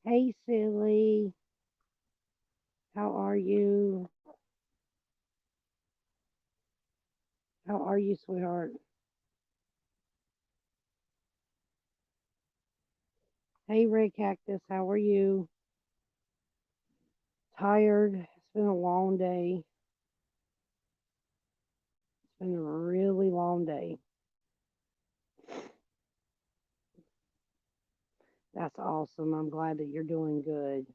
Hey, silly. How are you? How are you, sweetheart? Hey, Red Cactus. How are you? Tired. It's been a long day. It's been a really long day. That's awesome. I'm glad that you're doing good.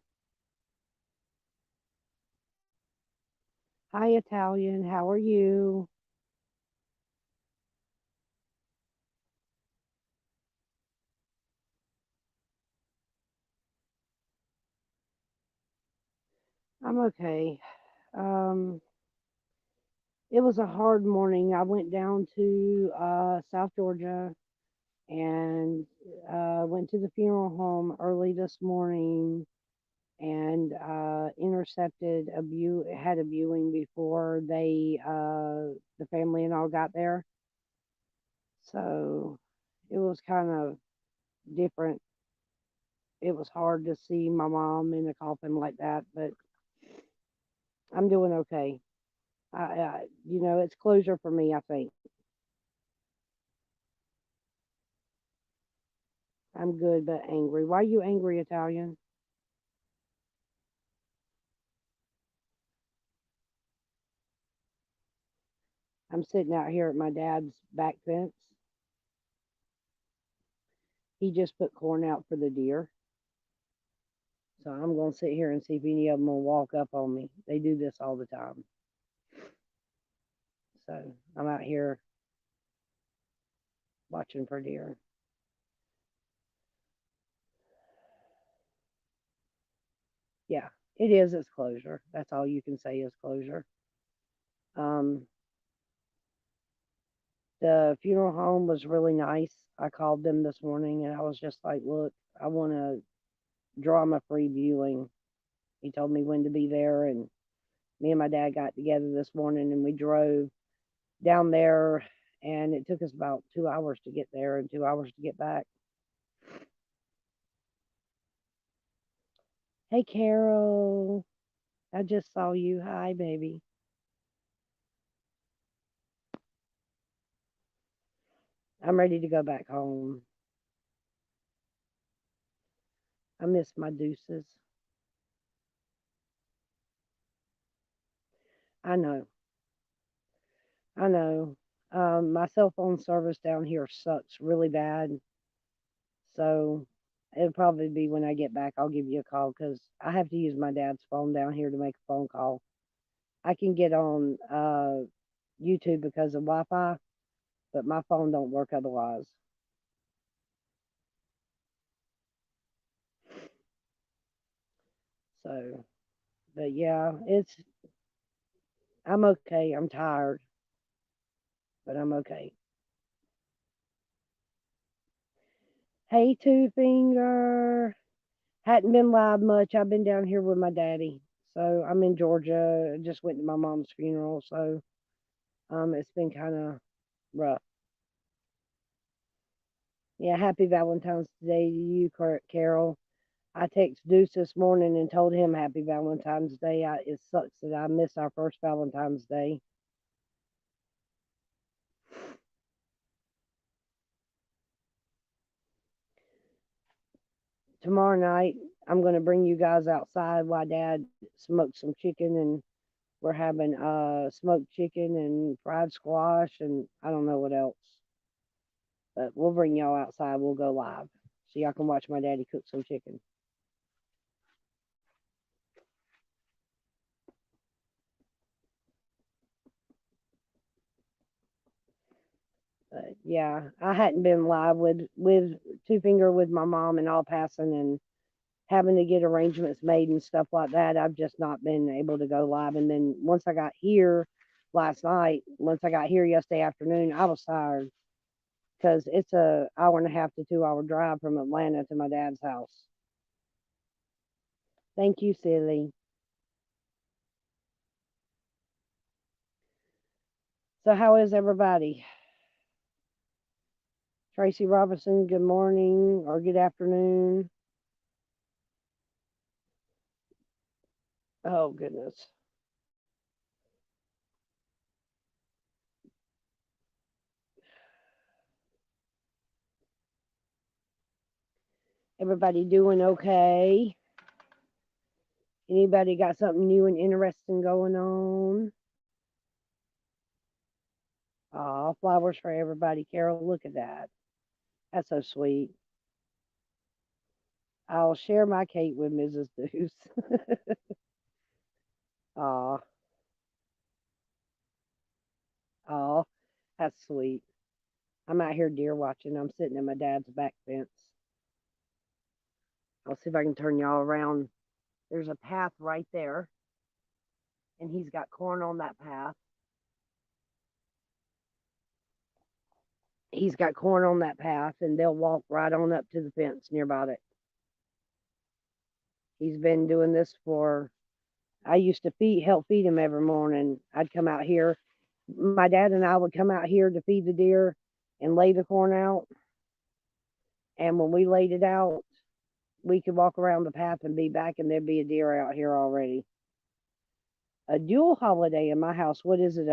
Hi, Italian. How are you? I'm okay. Um, it was a hard morning. I went down to South Georgia and went to the funeral home early this morning and intercepted had a viewing before the family and all got there. So it was kind of different. It was hard to see my mom in a coffin like that, but I'm doing okay. It's closure for me, I think. I'm good but angry. Why are you angry, Italian? I'm sitting out here at my dad's back fence. He just put corn out for the deer. So I'm going to sit here and see if any of them will walk up on me. They do this all the time. So I'm out here watching for deer. Yeah, it is. It's closure. That's all you can say is closure. Um, the funeral home was really nice. I called them this morning and I was just like, look, I want to drama free viewing. He told me when to be there, and me and my dad got together this morning and we drove down there, and it took us about 2 hours to get there and 2 hours to get back. Hey, Carol, I just saw you. Hi, baby. I'm ready to go back home. I miss my deuces. I know. I know. My cell phone service down here sucks really bad. So it'll probably be when I get back, I'll give you a call because I have to use my dad's phone down here to make a phone call. I can get on YouTube because of Wi Fi, but my phone don't work otherwise. So, but yeah, I'm okay. I'm tired, but I'm okay. Hey, Two Finger. Hadn't been live much. I've been down here with my daddy. So I'm in Georgia. Just went to my mom's funeral. So it's been kind of rough. Yeah, happy Valentine's Day to you, Carol. I texted Deuce this morning and told him happy Valentine's Day. It sucks that I missed our first Valentine's Day. Tomorrow night, I'm going to bring you guys outside while Dad smokes some chicken, and we're having smoked chicken and fried squash, and I don't know what else. But we'll bring y'all outside. We'll go live so y'all can watch my daddy cook some chicken. But yeah, I hadn't been live with Two Finger with my mom and all passing and having to get arrangements made and stuff like that. I've just not been able to go live. And then once I got here last night, once I got here yesterday afternoon, I was tired because it's a hour and a half to 2 hour drive from Atlanta to my dad's house. Thank you, silly. So how is everybody? Tracy Robinson, good morning or good afternoon. Oh goodness. Everybody doing okay? Anybody got something new and interesting going on? Aw, flowers for everybody, Carol. Look at that. That's so sweet. I'll share my cake with Mrs. Deuce. Aw, aw, that's sweet. I'm out here deer watching. I'm sitting in my dad's back fence. I'll see if I can turn y'all around. There's a path right there, and he's got corn on that path. He's got corn on that path, and they'll walk right on up to the fence nearby it. He's been doing this for. I used to help feed him every morning. I'd come out here. My dad and I would come out here to feed the deer and lay the corn out. And when we laid it out, we could walk around the path and be back, and there'd be a deer out here already. A dual holiday in my house. What is it?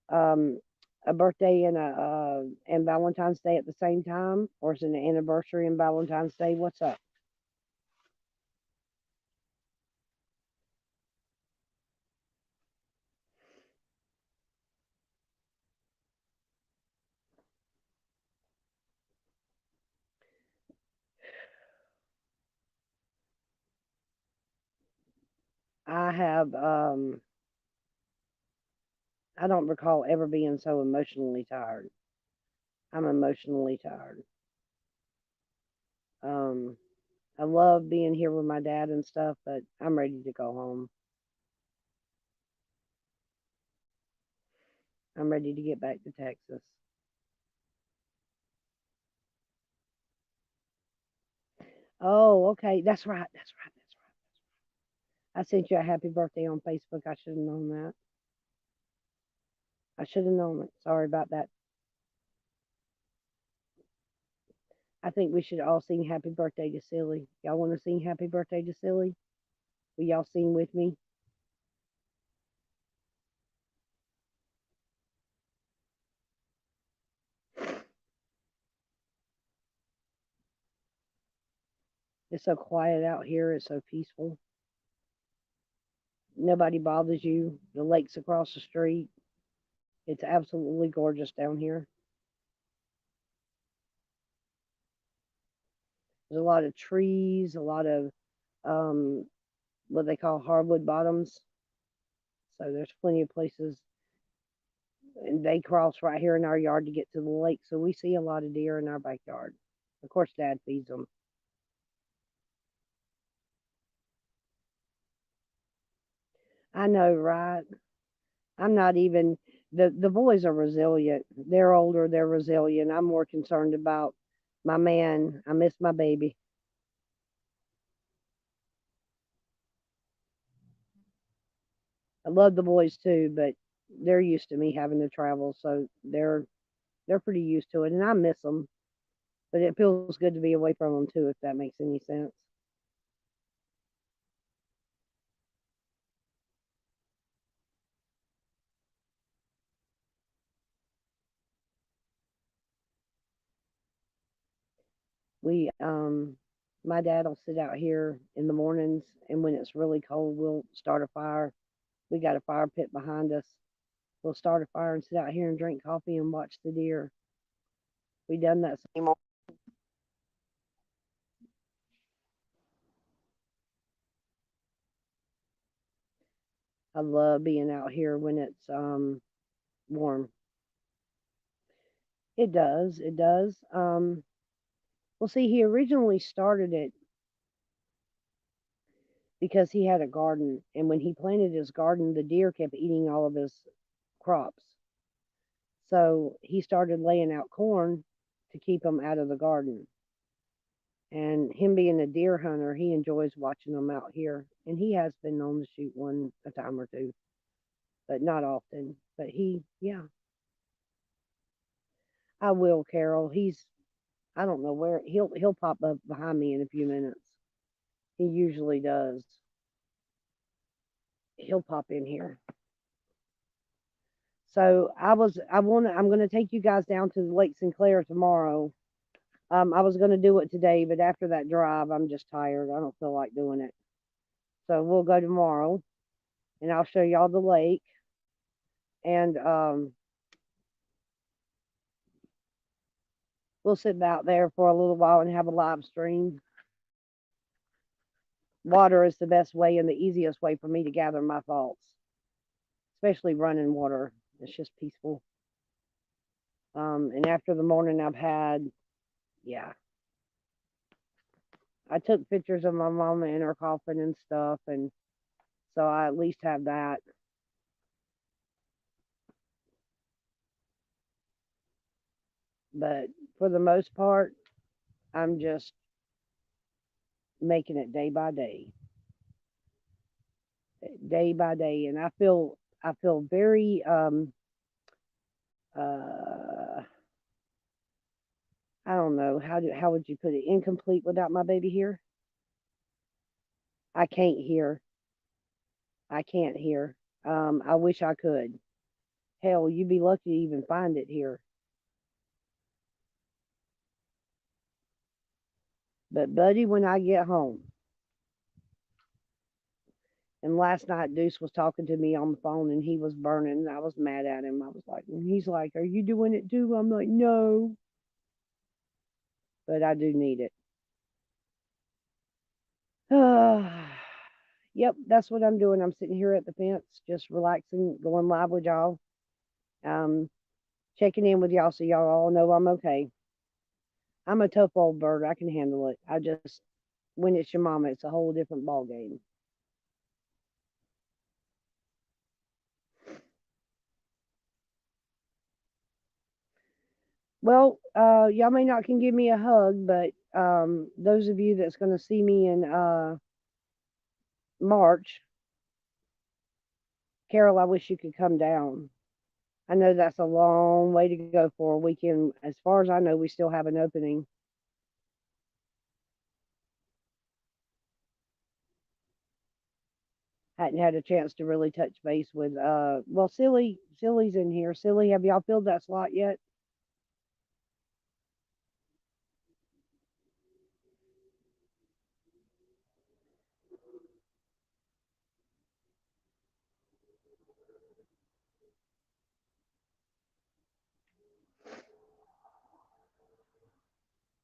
Um a birthday and Valentine's Day at the same time, or is it an anniversary and Valentine's Day? What's up? I have I don't recall ever being so emotionally tired. I'm emotionally tired. Um I love being here with my dad and stuff, but I'm ready to go home. I'm ready to get back to Texas. Oh, okay. That's right. That's right. That's right. I sent you a happy birthday on Facebook. I should have known that. I should have known it. Sorry about that. I think we should all sing happy birthday to Silly. Y'all want to sing happy birthday to Silly? Will y'all sing with me? It's so quiet out here. It's so peaceful. Nobody bothers you. The lake's across the street. It's absolutely gorgeous down here. There's a lot of trees, a lot of um, what they call hardwood bottoms. So there's plenty of places, and they cross right here in our yard to get to the lake. So we see a lot of deer in our backyard. Of course, Dad feeds them. I know, right? I'm not even the boys are resilient. They're older, they're resilient. I'm more concerned about my man. I miss my baby. I love the boys too, but they're used to me having to travel, so they're pretty used to it, and I miss them. But it feels good to be away from them too, if that makes any sense. We my dad'll sit out here in the mornings, and when it's really cold, we'll start a fire. We got a fire pit behind us. We'll start a fire and sit out here and drink coffee and watch the deer. We done that same. I love being out here when it's warm. It does. It does. Well, see, he originally started it because he had a garden, and when he planted his garden, the deer kept eating all of his crops. So he started laying out corn to keep them out of the garden. And him being a deer hunter, he enjoys watching them out here. And he has been known to shoot one a time or two, but not often. But yeah, I will, Carol. I don't know where he'll pop up behind me in a few minutes. He usually does. He'll pop in here. So I'm gonna take you guys down to Lake Sinclair tomorrow. I was gonna do it today, but after that drive, I'm just tired. I don't feel like doing it. So we'll go tomorrow, and I'll show y'all the lake, and we'll sit out there for a little while and have a live stream. Water is the best way and the easiest way for me to gather my thoughts, especially running water. It's just peaceful. And after the morning I've had, yeah, I took pictures of my mama in her coffin and stuff, and so I at least have that. But for the most part, I'm just making it day by day, and I feel very uh I don't know how would you put it, incomplete without my baby here. I can't hear. I can't hear. I wish I could. Hell, you'd be lucky to even find it here. But buddy, when I get home, and last night Deuce was talking to me on the phone and he was burning and I was mad at him. I was like, and he's like, "Are you doing it too?" I'm like, "No," but I do need it. Yep, that's what I'm doing. I'm sitting here at the fence, just relaxing, going live with y'all. Um, checking in with y'all so y'all all know I'm okay. I'm a tough old bird. I can handle it. I just, when it's your mama, it's a whole different ball game. Well, y'all may not can give me a hug, but those of you that's going to see me in March, Carol, I wish you could come down. I know that's a long way to go for a weekend. As far as I know, we still have an opening. Hadn't had a chance to really touch base with well, Silly's in here. Silly, have y'all filled that slot yet?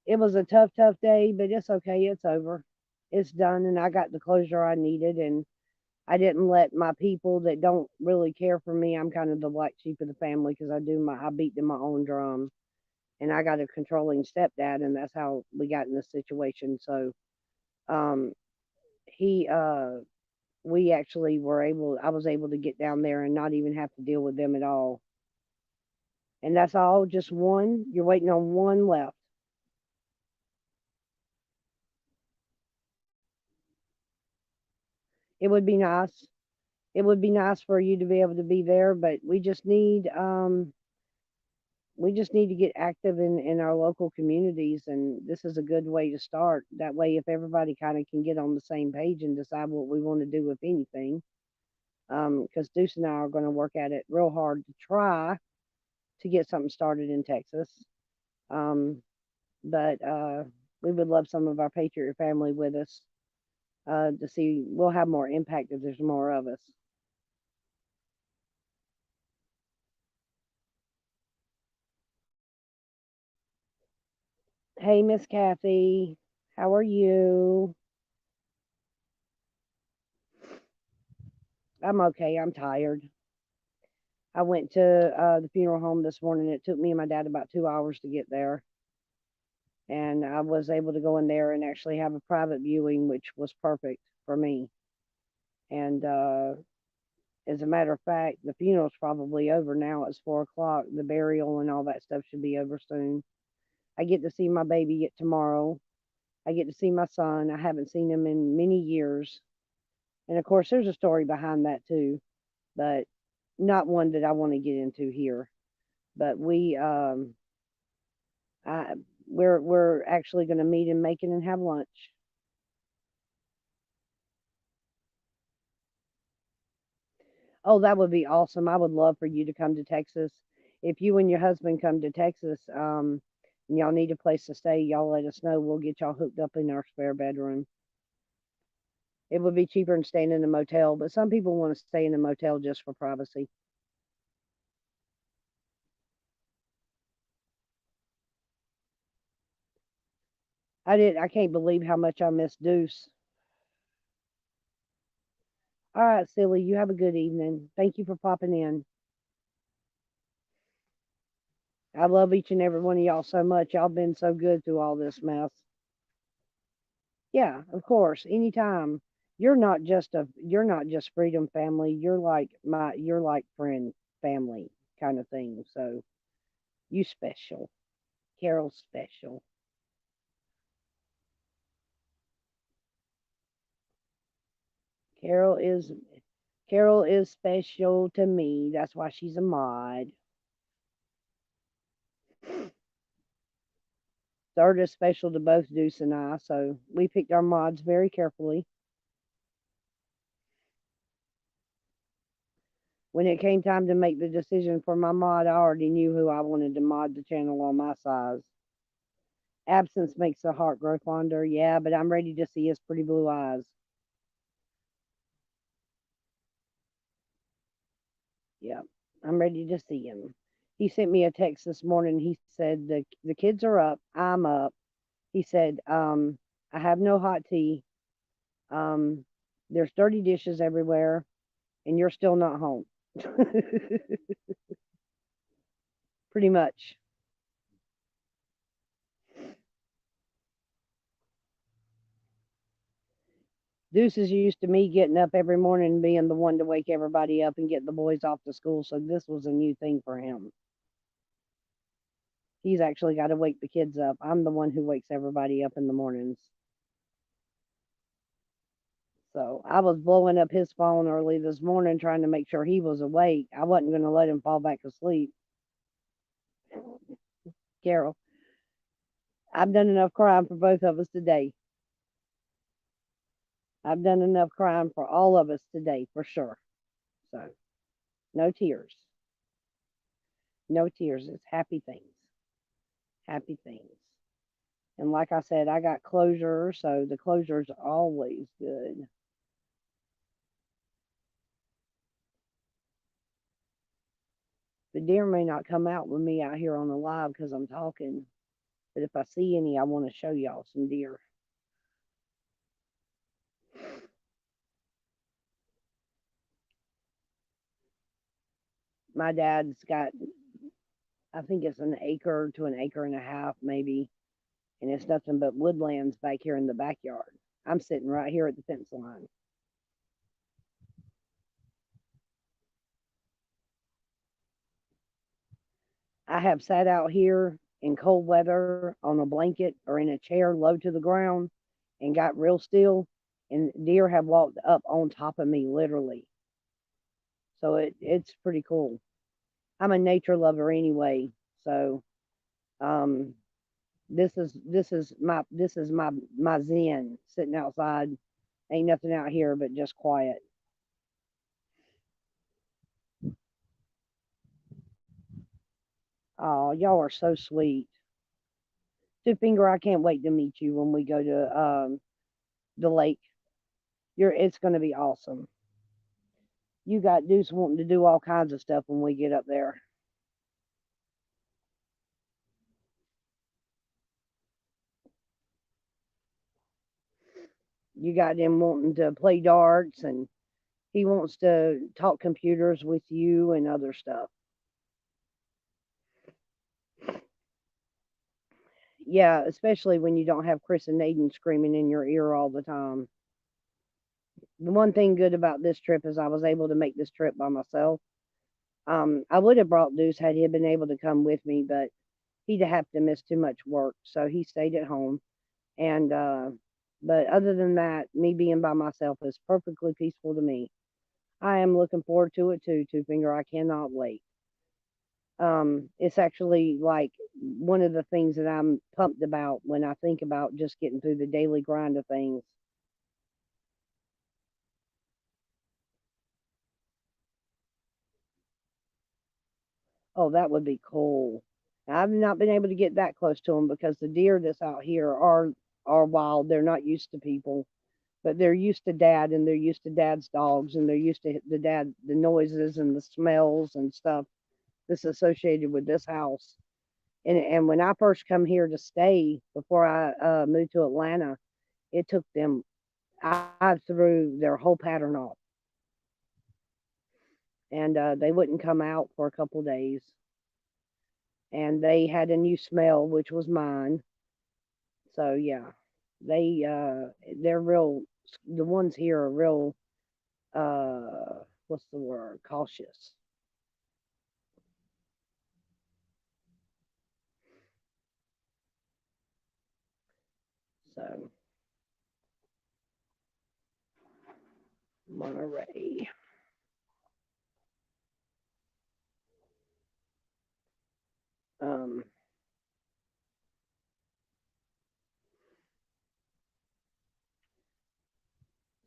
It was a tough day, but it's okay. It's over. It's done, and I got the closure I needed. And I didn't let my people that don't really care for me. I'm kind of the black sheep of the family because I beat to my own drum, and I got a controlling stepdad, and that's how we got in this situation. So, um, he we actually were able. I was able to get down there and not even have to deal with them at all. And that's all. Just one. You're waiting on one left. It would be nice. It would be nice for you to be able to be there, but we just need to get active in our local communities, and this is a good way to start. That way, if everybody kind of can get on the same page and decide what we want to do with anything, because Deuce and I are going to work at it real hard to try to get something started in Texas. Um, but we would love some of our Patriot family with us to see we'll have more impact if there's more of us. Hey, Miss Kathy, how are you? I'm okay. I'm tired. I went to the funeral home this morning. It took me and my dad about 2 hours to get there. And I was able to go in there and actually have a private viewing, which was perfect for me. And as a matter of fact, the funeral's probably over now. It's 4 o'clock. The burial and all that stuff should be over soon. I get to see my baby yet tomorrow. I get to see my son. I haven't seen him in many years. And of course, there's a story behind that too, but not one that I want to get into here. But I, we're actually going to meet in Macon and have lunch. Oh, that would be awesome. I would love for you to come to Texas. If you and your husband come to Texas, and y'all need a place to stay, y'all let us know. We'll get y'all hooked up in our spare bedroom. It would be cheaper than staying in a motel, but some people want to stay in a motel just for privacy. I can't believe how much I miss Deuce. All right, silly, you have a good evening. Thank you for popping in. I love each and every one of y'all so much. Y'all been so good through all this mess. Yeah, of course, anytime. You're not just Freedom Family. You're like friend family kind of thing. So you special. Carol's special. Carol is Carol is special to me. That's why she's a mod. Third is special to both Deuce and I, so we picked our mods very carefully. When it came time to make the decision for my mod, I already knew who I wanted to mod the channel on my size. Absence makes the heart grow fonder. Yeah, but I'm ready to see his pretty blue eyes. Yep, I'm ready to see him. He sent me a text this morning. He said the kids are up. I'm up. He said, I have no hot tea. Um, there's dirty dishes everywhere, and you're still not home. Pretty much. Deuce is used to me getting up every morning and being the one to wake everybody up and get the boys off to school, so this was a new thing for him. He's actually got to wake the kids up. I'm the one who wakes everybody up in the mornings. So I was blowing up his phone early this morning trying to make sure he was awake. I wasn't going to let him fall back asleep. Carol, I've done enough crying for both of us today. I've done enough crying for all of us today, for sure. So no tears. No tears. It's happy things. Happy things. And like I said, I got closure, so the closure's always good. The deer may not come out with me out here on the live because I'm talking, but if I see any, I want to show y'all some deer. My dad's got, I think it's an acre to an acre and a half, maybe, and it's nothing but woodlands back here in the backyard. I'm sitting right here at the fence line. I have sat out here in cold weather on a blanket or in a chair low to the ground and got real still, and deer have walked up on top of me literally. So it's pretty cool. I'm a nature lover anyway, so um, this is my zen sitting outside. Ain't nothing out here but just quiet. Oh, y'all are so sweet. Two Finger, I can't wait to meet you when we go to the lake. It's gonna be awesome. You got Deuce wanting to do all kinds of stuff when we get up there. You got him wanting to play darts and he wants to talk computers with you and other stuff. Yeah, especially when you don't have Chris and Aiden screaming in your ear all the time. The one thing good about this trip is I was able to make this trip by myself. I would have brought Deuce had he been able to come with me, but he'd have to miss too much work, so he stayed at home. And but other than that, me being by myself is perfectly peaceful to me. I am looking forward to it too, Two Finger. I cannot wait. It's actually like one of the things that I'm pumped about when I think about just getting through the daily grind of things. Oh, that would be cool. I've not been able to get that close to them because the deer that's out here are wild. They're not used to people, but they're used to dad, and they're used to dad's dogs, and they're used to the noises and the smells and stuff that's associated with this house. And when I first come here to stay before I moved to Atlanta, it took them. I threw their whole pattern off, and they wouldn't come out for a couple days, and they had a new smell, which was mine. So yeah, they they're real. The ones here are real. What's the word? Cautious. So Monterey. Um,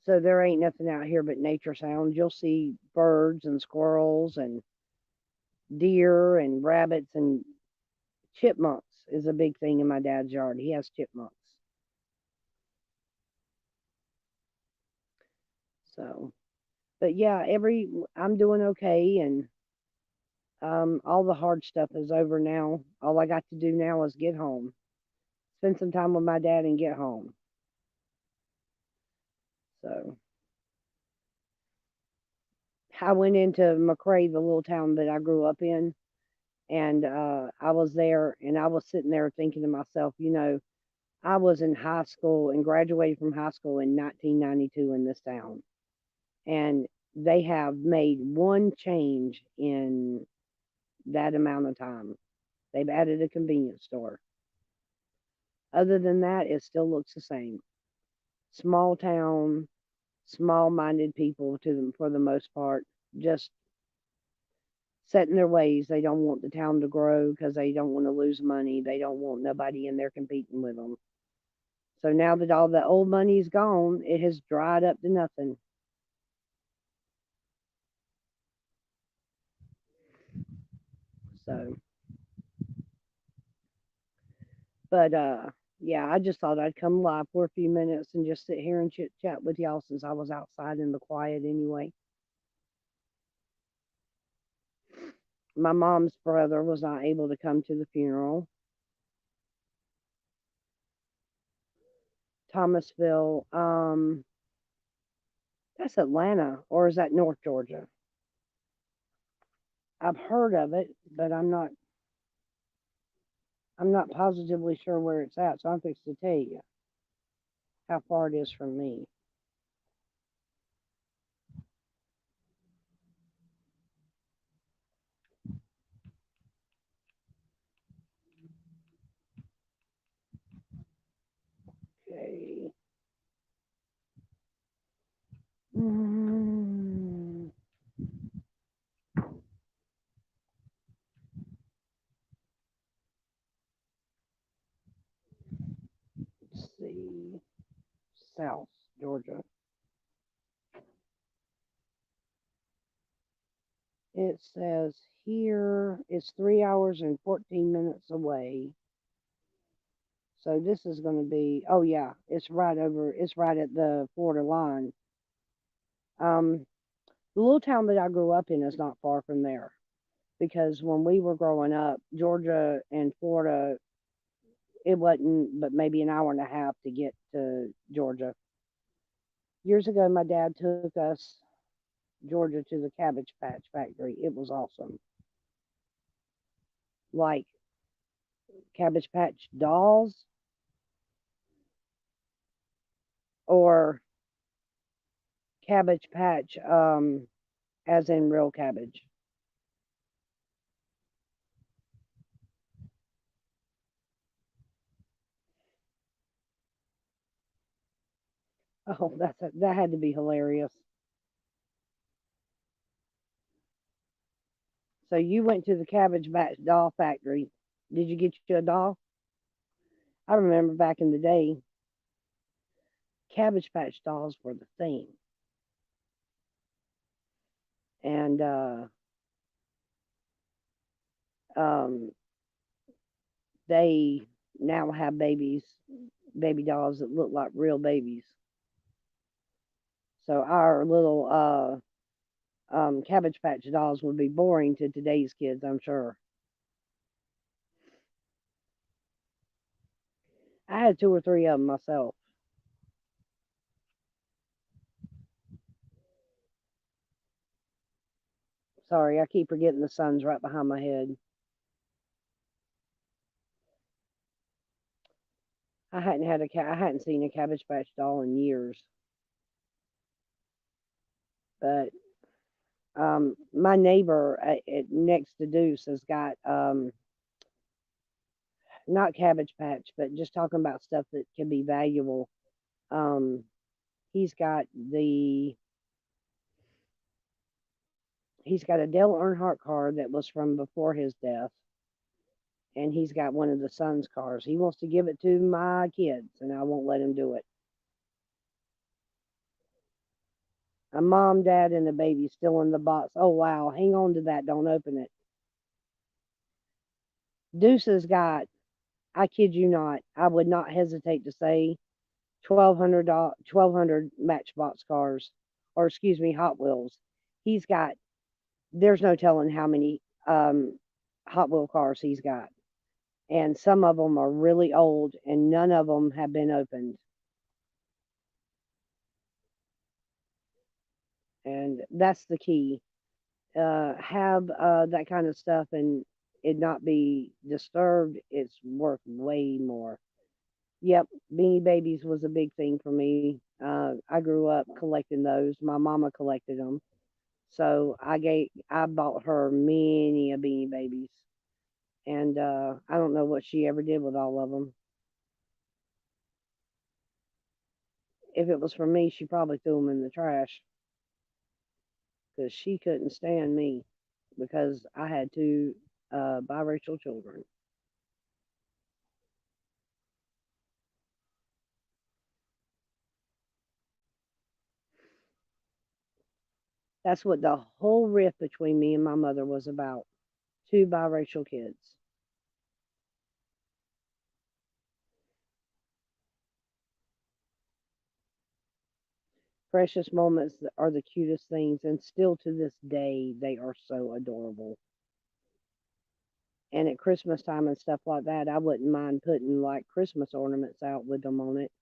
so there ain't nothing out here but nature sounds. You'll see birds and squirrels and deer and rabbits and chipmunks is a big thing in my dad's yard. He has chipmunks. So, but yeah, I'm doing okay, and all the hard stuff is over now. All I got to do now is get home, spend some time with my dad, and get home. So I went into McRae, the little town that I grew up in, and I was there, and I was sitting there thinking to myself, I was in high school and graduated from high school in 1992 in this town, and they have made one change in that amount of time. They've added a convenience store. Other than that, it still looks the same. Small town, small minded people to them for the most part, just set in their ways. They don't want the town to grow because they don't want to lose money. They don't want nobody in there competing with them. So now that all the old money is gone, it has dried up to nothing. So, but yeah, I just thought I'd come live for a few minutes and just sit here and chit chat with y'all since I was outside in the quiet anyway. My mom's brother was not able to come to the funeral. Thomasville, that's Atlanta, or is that North Georgia? I've heard of it, but I'm not positively sure where it's at, so I'm fixed to tell you how far it is from me. Okay. Mm, let's see. South Georgia. It says here it's 3 hours and 14 minutes away. So this is going to be, oh yeah, it's right at the Florida line. Um, the little town that I grew up in is not far from there because when we were growing up, Georgia and Florida, it wasn't but maybe an hour and a half to get to Georgia. Years ago, my dad took us Georgia to the Cabbage Patch Factory. It was awesome. Like Cabbage Patch dolls or Cabbage Patch, as in real cabbage. Oh, that had to be hilarious. So you went to the Cabbage Patch doll factory. Did you get you a doll? I remember back in the day, Cabbage Patch dolls were the thing. And Um, they now have baby dolls that look like real babies. So our little Cabbage Patch dolls would be boring to today's kids, I'm sure. I had two or three of them myself. Sorry, I keep forgetting the sun's right behind my head. I hadn't seen a Cabbage Patch doll in years. But my neighbor next to Deuce has got not Cabbage Patch, but just talking about stuff that can be valuable. Um, he's got the he's got a Dale Earnhardt car that was from before his death, and he's got one of the son's cars. He wants to give it to my kids, and I won't let him do it. A mom, dad, and a baby still in the box. Oh wow, hang on to that. Don't open it. Deuce has got, I kid you not, I would not hesitate to say 1,200 Matchbox cars, or excuse me, Hot Wheels. He's got, there's no telling how many Hot Wheel cars he's got. And some of them are really old and none of them have been opened. And that's the key. Have that kind of stuff and it not be disturbed. It's worth way more. Yep, Beanie Babies was a big thing for me. I grew up collecting those. My mama collected them, so I bought her many a Beanie Babies, and I don't know what she ever did with all of them. If it was for me, she probably threw them in the trash because she couldn't stand me because I had two biracial children. That's what the whole rift between me and my mother was about. Two biracial kids. Precious moments are the cutest things, and still to this day, they are so adorable. And at Christmas time and stuff like that, I wouldn't mind putting like Christmas ornaments out with them on it.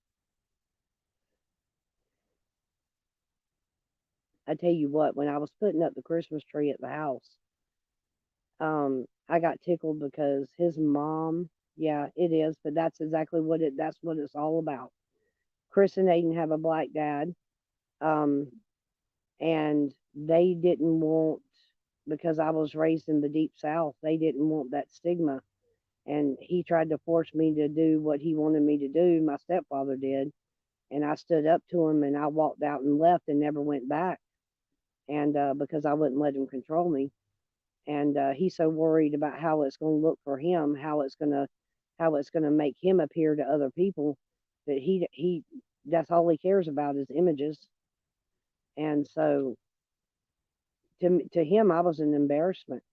I tell you what, when I was putting up the Christmas tree at the house, I got tickled because his mom, yeah, it is, but that's what it's all about. Chris and Aiden have a black dad, um, and they didn't want, because I was raised in the deep south, they didn't want that stigma. And he tried to force me to do what he wanted me to do. My stepfather did, and I stood up to him, and I walked out and left and never went back. And because I wouldn't let him control me, and he's so worried about how it's going to look for him, how it's gonna make him appear to other people, that he that's all he cares about is images. And so to him, I was an embarrassment.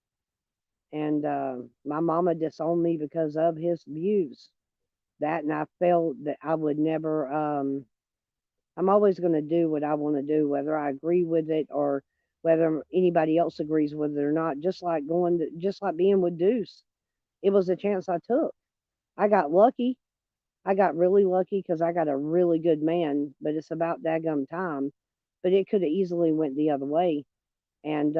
And my mama disowned me because of his views. That, and I felt that I would never. I'm always going to do what I want to do, whether I agree with it or whether anybody else agrees with it or not. Just like being with Deuce, it was a chance I took. I got lucky. I got really lucky because I got a really good man, but it's about daggum time. But it could have easily went the other way. And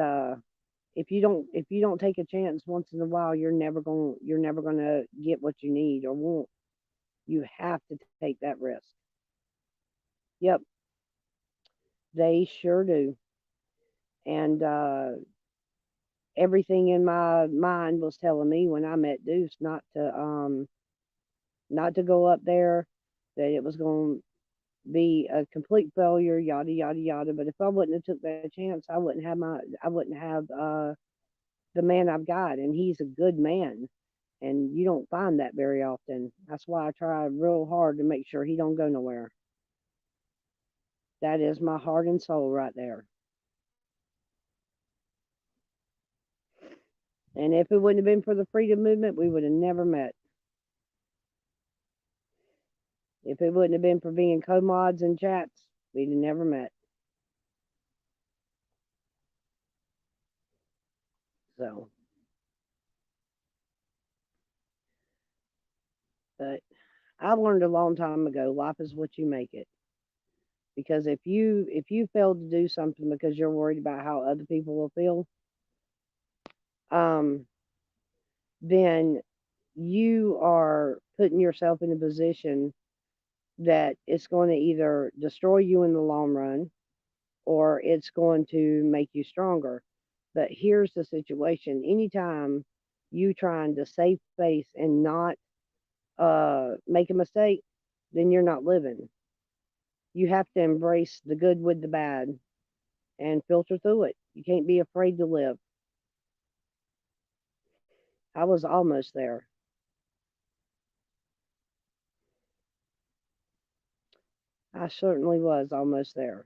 if you don't take a chance once in a while, you're never gonna get what you need or want. You have to take that risk. Yep, they sure do. And everything in my mind was telling me when I met Deuce not to go up there, that it was going to be a complete failure, yada yada yada. But if I wouldn't have took that chance, I wouldn't have the man I've got, and he's a good man, and you don't find that very often. That's why I try real hard to make sure he don't go nowhere. That is my heart and soul right there. And if it wouldn't have been for the freedom movement, we would have never met. If it wouldn't have been for being co-mods and chats, we'd have never met. So, but I learned a long time ago, life is what you make it. Because if you fail to do something because you're worried about how other people will feel, um, then you are putting yourself in a position that it's going to either destroy you in the long run or it's going to make you stronger. But here's the situation: anytime you trying to save face and not make a mistake, then you're not living. You have to embrace the good with the bad and filter through it. You can't be afraid to live. I was almost there. I certainly was almost there.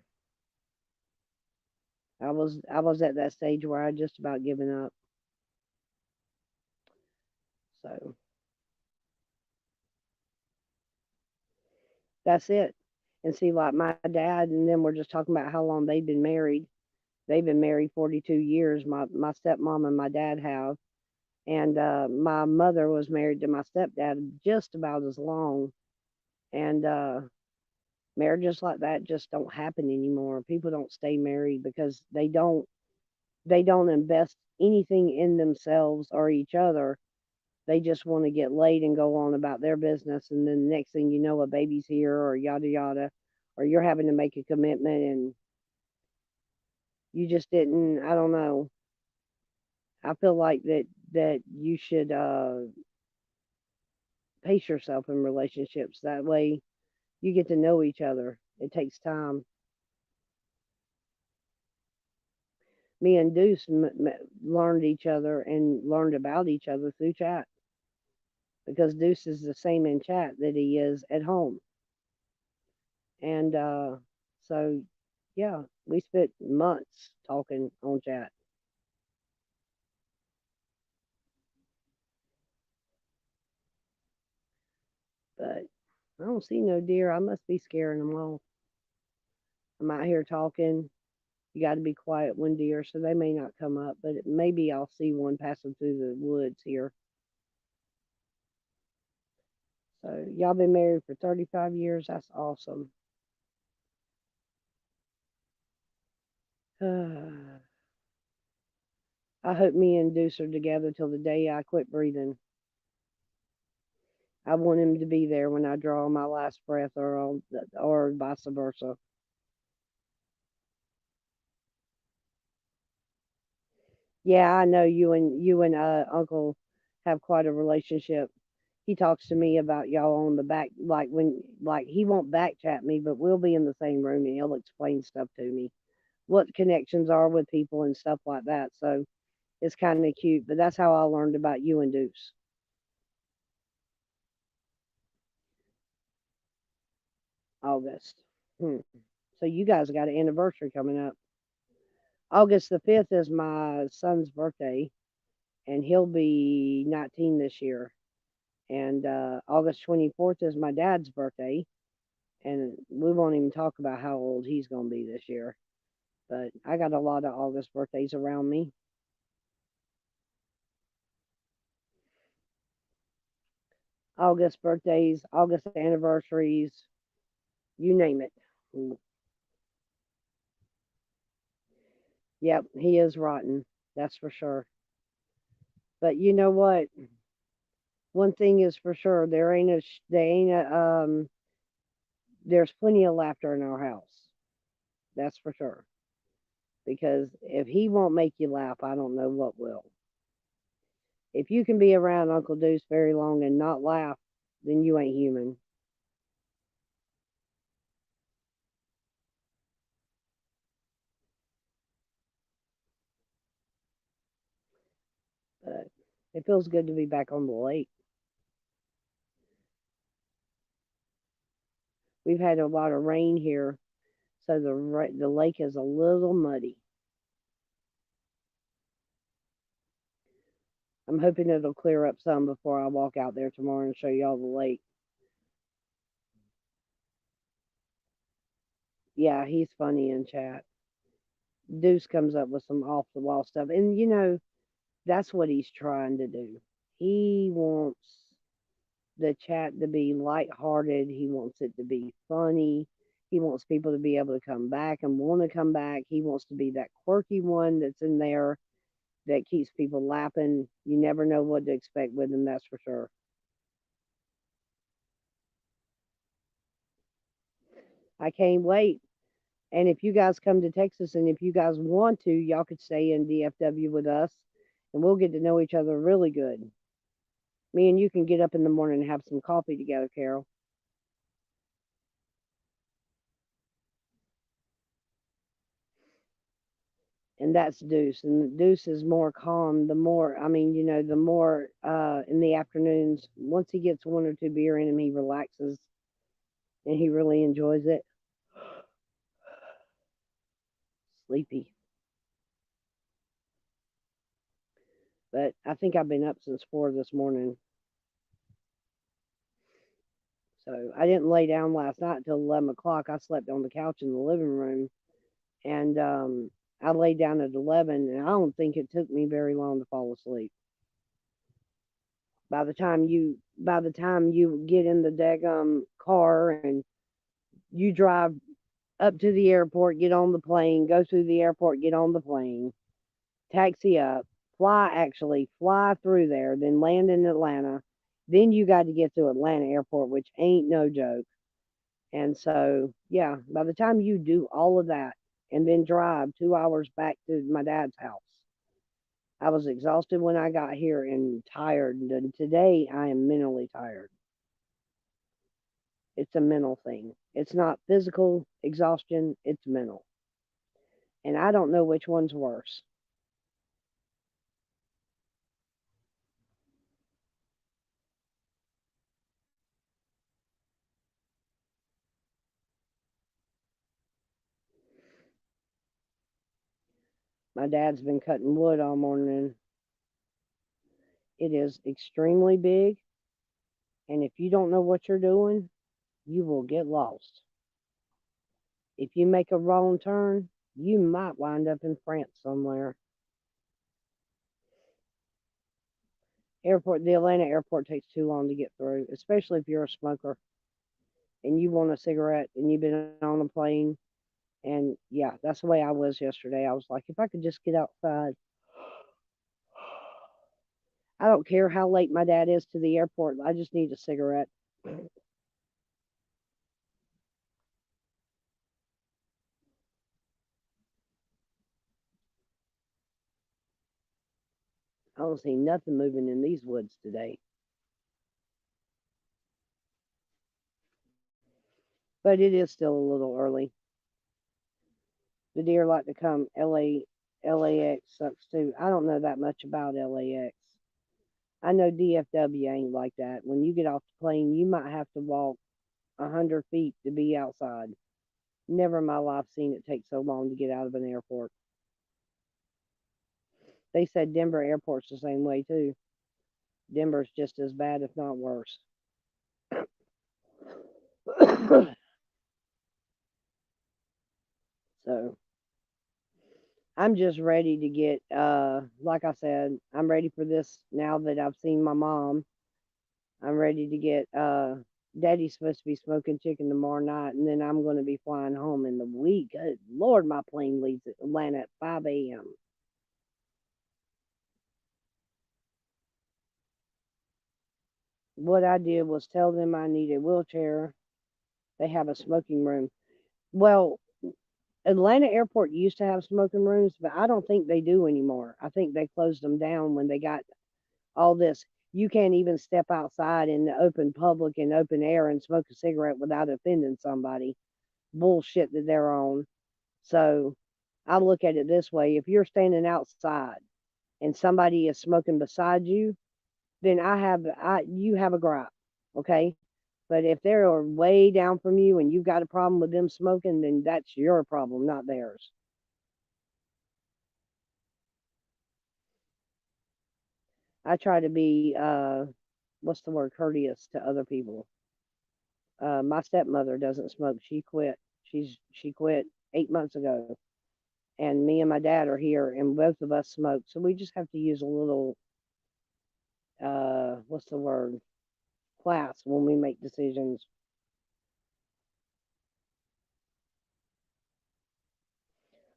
I was at that stage where I just about given up. So that's it. And see, like my dad and them were just talking about how long they'd been married. They've been married 42 years. My stepmom and my dad have, and my mother was married to my stepdad just about as long. And marriages like that just don't happen anymore. People don't stay married because they don't invest anything in themselves or each other. They just want to get laid and go on about their business, and then the next thing you know, a baby's here or yada yada, or you're having to make a commitment and you just didn't. I don't know. I feel like that you should pace yourself in relationships. That way, you get to know each other. It takes time. Me and Deuce learned each other and learned about each other through chat because Deuce is the same in chat that he is at home. And so, yeah, we spent months talking on chat. But I don't see no deer. I must be scaring them off. I'm out here talking. You got to be quiet when deer, so they may not come up, but maybe I'll see one passing through the woods here. So y'all been married for 35 years. That's awesome. I hope me and Deuce are together till the day I quit breathing. I want him to be there when I draw my last breath, or vice versa. Yeah, I know you and Uncle have quite a relationship. He talks to me about y'all on the back, like he won't back chat me, but we'll be in the same room and he'll explain stuff to me, what connections are with people and stuff like that. So it's kind of cute. But that's how I learned about you and Deuce. August. Hmm. So you guys got an anniversary coming up. August the 5th is my son's birthday, and he'll be 19 this year. And August 24th is my dad's birthday, and we won't even talk about how old he's going to be this year. But I got a lot of August birthdays around me. August birthdays, August anniversaries, you name it. Mm. Yep, he is rotten. That's for sure. But you know what? One thing is for sure, there's plenty of laughter in our house. That's for sure. Because if he won't make you laugh, I don't know what will. If you can be around Uncle Deuce very long and not laugh, then you ain't human. But it feels good to be back on the lake. We've had a lot of rain here, so the lake is a little muddy. I'm hoping it'll clear up some before I walk out there tomorrow and show y'all the lake. Yeah, he's funny in chat. Deuce comes up with some off the wall stuff. And that's what he's trying to do. He wants the chat to be lighthearted. He wants it to be funny. He wants people to be able to come back and want to come back. He wants to be that quirky one that's in there that keeps people laughing. You never know what to expect with him, that's for sure. I can't wait. And if you guys come to Texas and if you guys want to, y'all could stay in DFW with us and we'll get to know each other really good. Me and you can get up in the morning and have some coffee together, Carol. And that's Deuce. And Deuce is more calm. The more, I mean, the more in the afternoons, once he gets one or two beer in him, he relaxes and he really enjoys it. Sleepy. But I think I've been up since 4 this morning. So I didn't lay down last night until 11 o'clock. I slept on the couch in the living room and I laid down at 11 and I don't think it took me very long to fall asleep. By the time you get in the daggum car and you drive up to the airport, get on the plane, go through the airport, get on the plane, taxi up, fly through there, then land in Atlanta. Then you got to get to Atlanta airport, which ain't no joke. And so, yeah, by the time you do all of that and then drive 2 hours back to my dad's house, I was exhausted when I got here and tired. And today I am mentally tired. It's a mental thing. It's not physical exhaustion, it's mental. And I don't know which one's worse. My dad's been cutting wood all morning. It is extremely big. And if you don't know what you're doing, you will get lost. If you make a wrong turn, you might wind up in France somewhere. The Atlanta airport takes too long to get through, especially if you're a smoker and you want a cigarette and you've been on a plane. And yeah, that's the way I was yesterday. I was like, if I could just get outside, I don't care how late my dad is to the airport. I just need a cigarette. I don't see nothing moving in these woods today. But it is still a little early. The deer like to come. LAX sucks too. I don't know that much about LAX. I know DFW ain't like that. When you get off the plane, you might have to walk 100 feet to be outside. Never in my life seen it take so long to get out of an airport. They said Denver airport's the same way too. Denver's just as bad, if not worse. So I'm just ready to get like I said, I'm ready for this now that I've seen my mom. I'm ready to get Daddy's supposed to be smoking chicken tomorrow night and then I'm gonna be flying home in the week. Good Lord, my plane leaves Atlanta at 5 a.m. What I did was tell them I need a wheelchair. They have a smoking room. Well, Atlanta Airport used to have smoking rooms, but I don't think they do anymore. I think they closed them down when they got all this. You can't even step outside in the open public and open air and smoke a cigarette without offending somebody. Bullshit that they're on. So I look at it this way: if you're standing outside and somebody is smoking beside you, then you have a gripe, okay? But if they're way down from you and you've got a problem with them smoking, then that's your problem, not theirs. I try to be what's the word, courteous to other people. My stepmother doesn't smoke. She quit. She quit 8 months ago, and me and my dad are here, and both of us smoke. So we just have to use a little what's the word, class when we make decisions.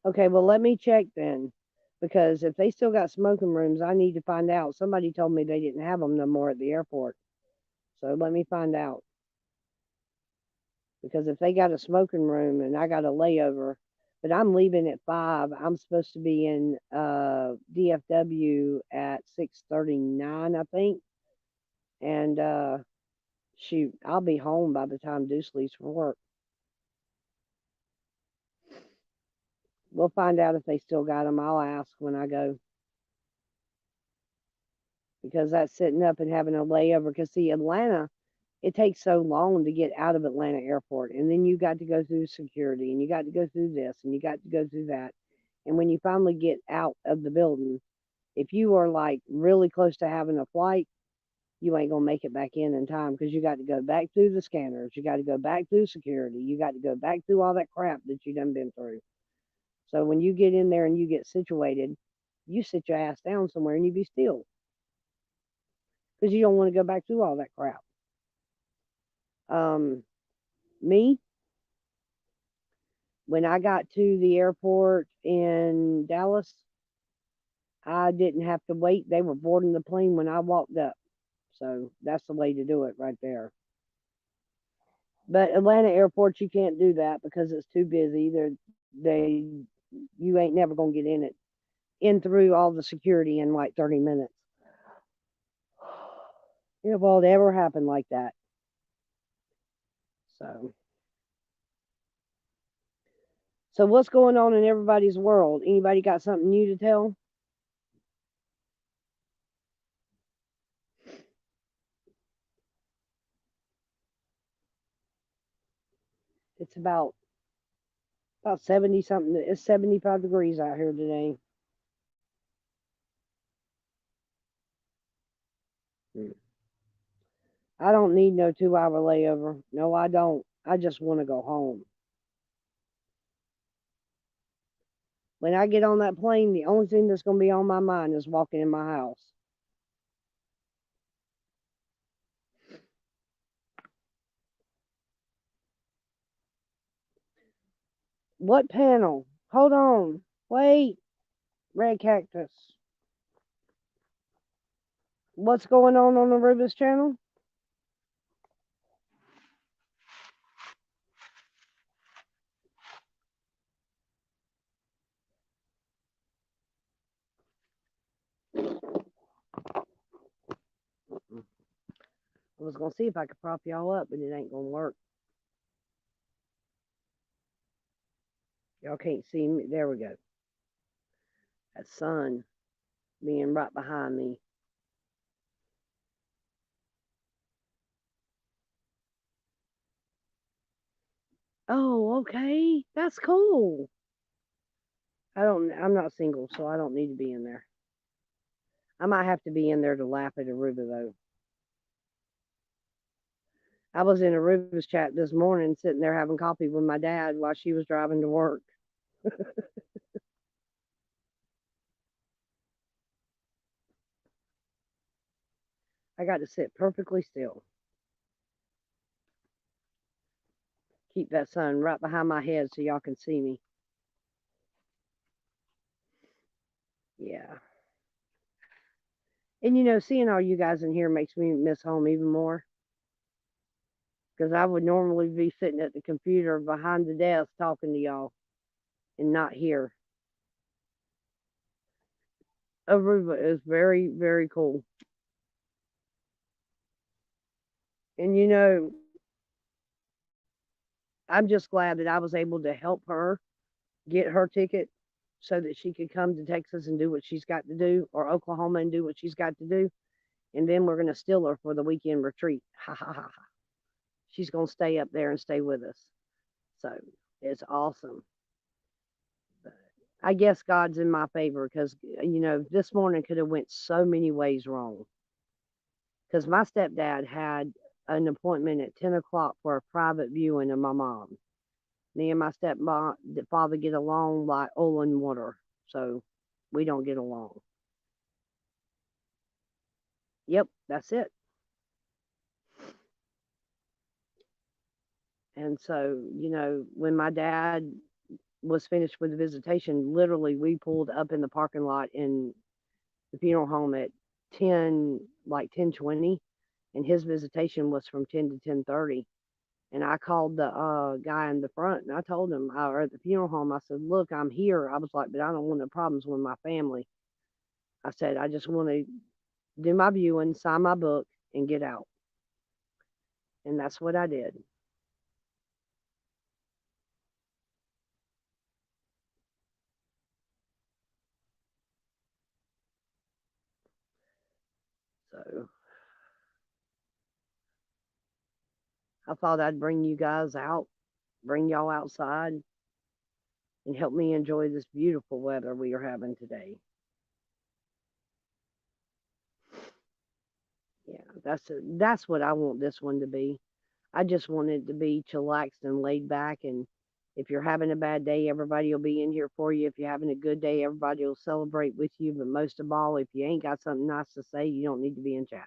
Okay, well let me check then, because if they still got smoking rooms, I need to find out. Somebody told me they didn't have them no more at the airport, so let me find out. Because if they got a smoking room and I got a layover, but I'm leaving at 5, I'm supposed to be in DFW at 6:39, I think, and shoot, I'll be home by the time Deuce leaves for work. We'll find out if they still got them. I'll ask when I go, because that's sitting up and having a layover. Because see, Atlanta, it takes so long to get out of Atlanta Airport, and then you got to go through security, and you got to go through this, and you got to go through that. And when you finally get out of the building, if you are like really close to having a flight, you ain't gonna make it back in time, because you got to go back through the scanners, you got to go back through security, you got to go back through all that crap that you done been through. So when you get in there and you get situated, you sit your ass down somewhere and you be still, because you don't want to go back through all that crap. Um, me, when I got to the airport in Dallas, I didn't have to wait. They were boarding the plane when I walked up. So that's the way to do it right there. But Atlanta airport, you can't do that because it's too busy. They you ain't never gonna get in through all the security in like 30 minutes. It won't ever happen like that. So so what's going on in everybody's world? Anybody got something new to tell? It's about 70 something. It's 75 degrees out here today. Mm. I don't need no 2 hour layover. No, I don't. I just want to go home. When I get on that plane, the only thing that's going to be on my mind is walking in my house. What panel? Hold on. Wait. Red Cactus. What's going on the Rubus channel? I was going to see if I could prop y'all up, but it ain't going to work. Y'all can't see me. There we go. That sun being right behind me. Oh, okay. That's cool. I'm not single, so I don't need to be in there. I might have to be in there to laugh at Aruba though. I was in Aruba's chat this morning, sitting there having coffee with my dad while she was driving to work. I got to sit perfectly still, keep that sun right behind my head so y'all can see me. Yeah. And seeing all you guys in here makes me miss home even more, because I would normally be sitting at the computer behind the desk talking to y'all and not here. Aruba is very, very cool. And I'm just glad that I was able to help her get her ticket so that she could come to Texas and do what she's got to do, or Oklahoma and do what she's got to do. And then we're going to steal her for the weekend retreat. Ha ha ha ha. She's going to stay up there and stay with us. So it's awesome. I guess God's in my favor because this morning could have went so many ways wrong. Because my stepdad had an appointment at 10 o'clock for a private viewing of my mom. Me and my stepfather get along like oil and water, so we don't get along. Yep, that's it. And so, when my dad was finished with the visitation, literally we pulled up in the parking lot in the funeral home at 10:20, and his visitation was from 10 to 10:30. And I called the guy in the front and I told him, or at the funeral home, I said, look, I'm here. I was like, but I don't want no problems with my family. I said, I just want to do my viewing, sign my book, and get out. And that's what I did. So I thought I'd bring you guys out, bring y'all outside, and help me enjoy this beautiful weather we are having today. Yeah, that's what I want this one to be. I just want it to be chillaxed and laid back. And if you're having a bad day, everybody will be in here for you. If you're having a good day, everybody will celebrate with you. But most of all, if you ain't got something nice to say, you don't need to be in chat.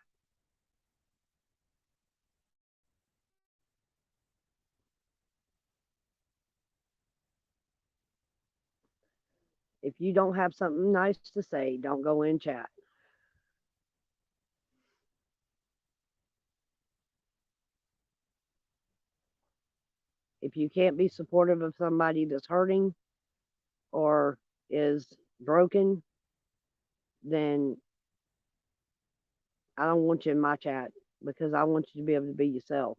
If you don't have something nice to say, don't go in chat. If you can't be supportive of somebody that's hurting or is broken, then I don't want you in my chat because I want you to be able to be yourself.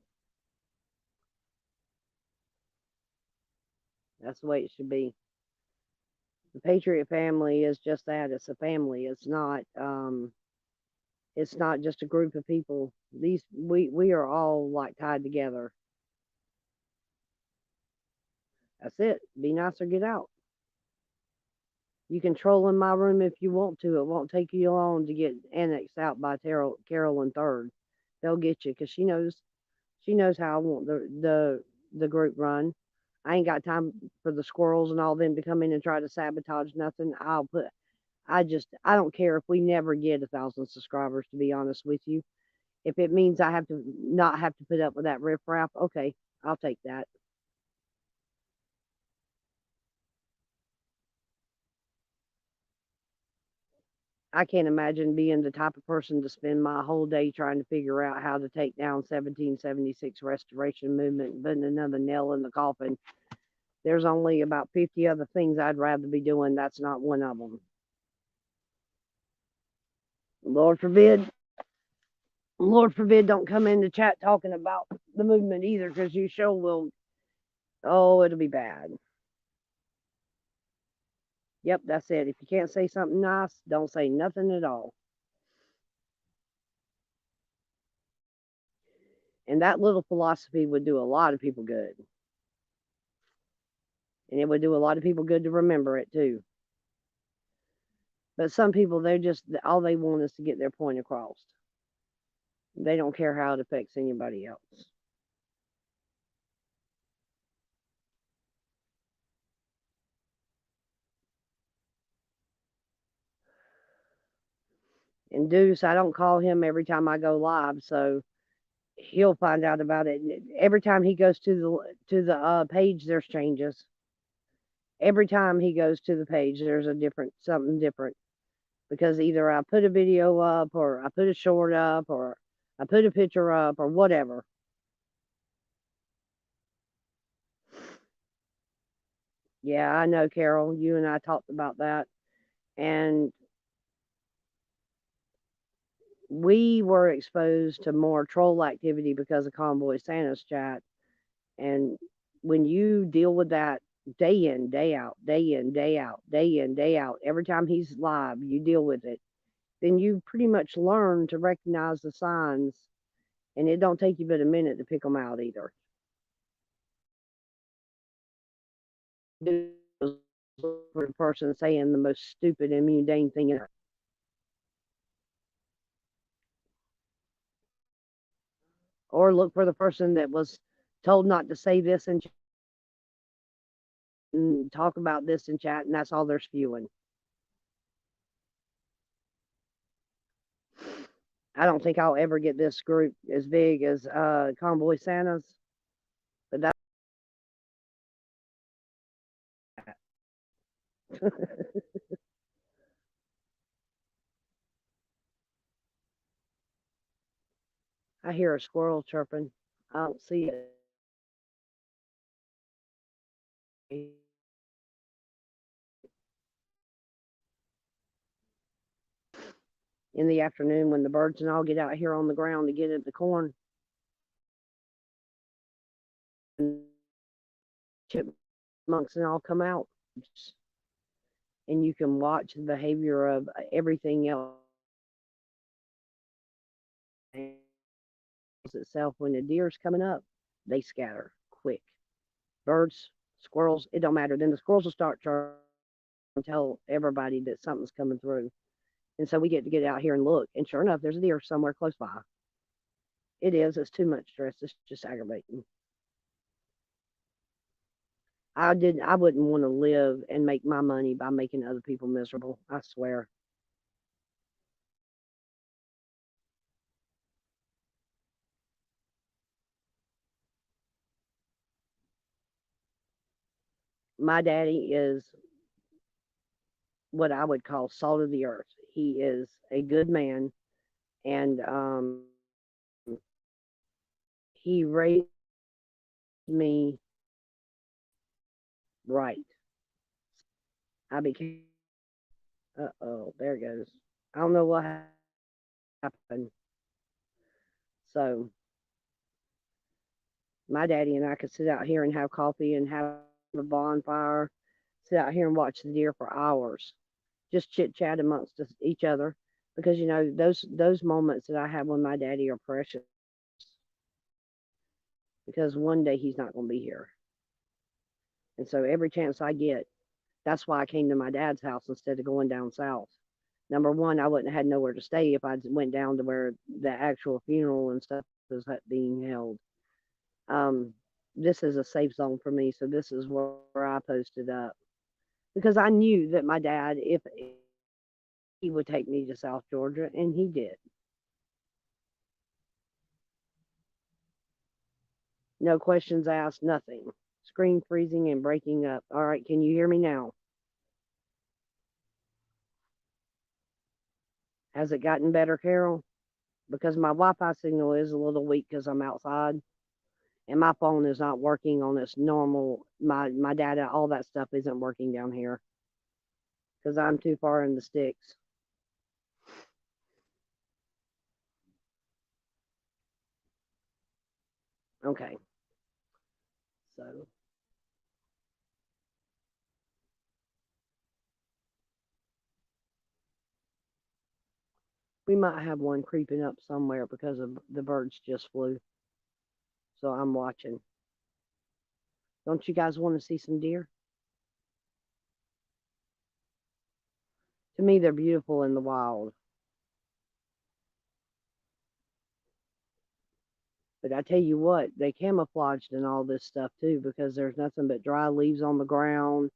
That's the way it should be. The Patriot family is just that. It's a family. It's not just a group of people. These we are all like tied together. That's it. Be nice or get out. You can troll in my room if you want to. It won't take you long to get annexed out by Carolyn Third. They'll get you because she knows how I want the group run. I ain't got time for the squirrels and all them to come in and try to sabotage nothing. I don't care if we never get 1,000 subscribers, to be honest with you. If it means I have to not have to put up with that riffraff, okay, I'll take that. I can't imagine being the type of person to spend my whole day trying to figure out how to take down 1776 Restoration Movement and putting another nail in the coffin. There's only about 50 other things I'd rather be doing. That's not one of them. Lord forbid, Lord forbid, don't come in the chat talking about the movement either, because you sure will. Oh, it'll be bad. Yep, that's it. If you can't say something nice, don't say nothing at all. And that little philosophy would do a lot of people good. And it would do a lot of people good to remember it too. But some people, they're just, all they want is to get their point across. They don't care how it affects anybody else. And Deuce, I don't call him every time I go live, so he'll find out about it. Every time he goes to the page, there's changes. Every time he goes to the page, there's something different, because either I put a video up, or I put a short up, or I put a picture up, or whatever. Yeah, I know, Carol. You and I talked about that, and we were exposed to more troll activity because of Convoy Santa's chat. And when you deal with that day in, day out, day in, day out, day in, day out, every time he's live, you deal with it, then you pretty much learn to recognize the signs, and it don't take you but a minute to pick them out either. look for the person saying the most stupid and mundane thing in her. Or look for the person that was told not to say this and talk about this in chat, and that's all they're spewing. I don't think I'll ever get this group as big as Convoy Santa's, but that's I hear a squirrel chirping. I don't see it. In the afternoon when the birds and all get out here on the ground to get at the corn, and chipmunks and all come out, and you can watch the behavior of everything else itself. When the deer's coming up, they scatter quick. Birds, squirrels, it don't matter. Then the squirrels will start trying to tell everybody that something's coming through. And so we get to get out here and look. And sure enough, there's a deer somewhere close by. It is. It's too much stress. It's just aggravating. I wouldn't want to live and make my money by making other people miserable. I swear. My daddy is what I would call salt of the earth. He is a good man, and he raised me right. I became. Oh, there it goes. I don't know what happened. So my daddy and I could sit out here and have coffee and have a bonfire, sit out here and watch the deer for hours, just chit chat amongst each other, because you know those moments that I have with my daddy are precious, because one day he's not going to be here, and so every chance I get, that's why I came to my dad's house instead of going down south. Number one, I wouldn't have had nowhere to stay if I went down to where the actual funeral and stuff was being held. Um, this is a safe zone for me, so this is where I posted up because I knew that my dad, if he would take me to South Georgia, and he did. No questions asked, nothing. Screen freezing and breaking up. All right, can you hear me now? Has it gotten better, Carol? Because my Wi-Fi signal is a little weak because I'm outside, and my phone is not working on its normal. My data, all that stuff isn't working down here because I'm too far in the sticks. Okay, so we might have one creeping up somewhere because of the birds just flew. So I'm watching. Don't you guys want to see some deer? To me, they're beautiful in the wild. But I tell you what, they camouflaged and all this stuff too because there's nothing but dry leaves on the ground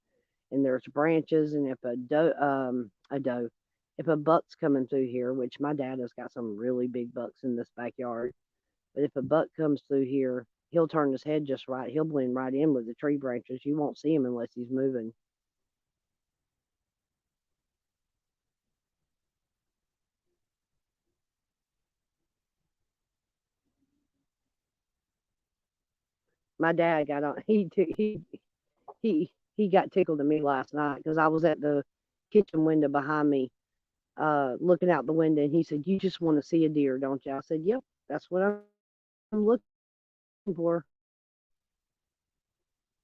and there's branches. And if a doe, if a buck's coming through here, which my dad has got some really big bucks in this backyard, but if a buck comes through here, he'll turn his head just right. He'll blend right in with the tree branches. You won't see him unless he's moving. My dad got on. He got tickled at me last night because I was at the kitchen window behind me, looking out the window, and he said, "You just want to see a deer, don't you?" I said, "Yep, that's what I'm looking for."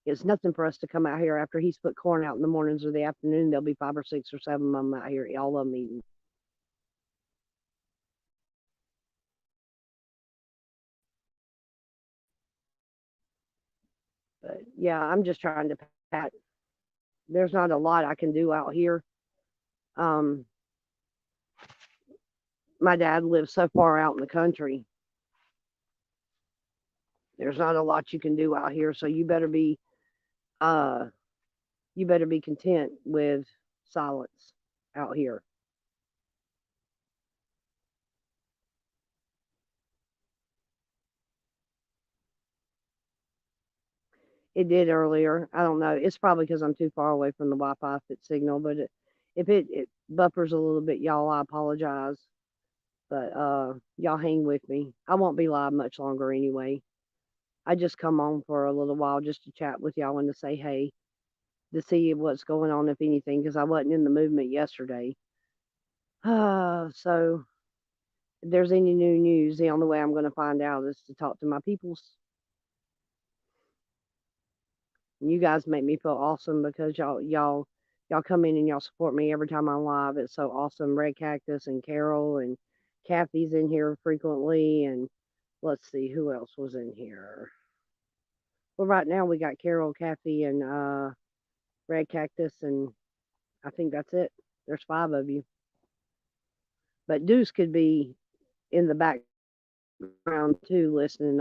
It's nothing for us to come out here after he's put corn out in the mornings or the afternoon. There'll be 5 or 6 or 7 of them out here, all of them eating. But yeah, I'm just trying to pat there's not a lot I can do out here. Um, my dad lives so far out in the country. There's not a lot you can do out here, so uh you better be content with silence out here. It did earlier. I don't know. It's probably because I'm too far away from the Wi-Fi fit signal, but if it buffers a little bit, y'all, I apologize. But y'all hang with me. I won't be live much longer anyway. I just come on for a little while just to chat with y'all and to say hey, to see what's going on, if anything, because I wasn't in the movement yesterday. So if there's any new news, the only way I'm going to find out is to talk to my peoples. And you guys make me feel awesome because y'all come in and y'all support me every time I'm live. It's so awesome. Red Cactus and Carol and Kathy's in here frequently, and let's see who else was in here. Well, right now we got Carol, Kathy, and Red Cactus, and I think that's it. There's 5 of you, but Deuce could be in the background too, listening,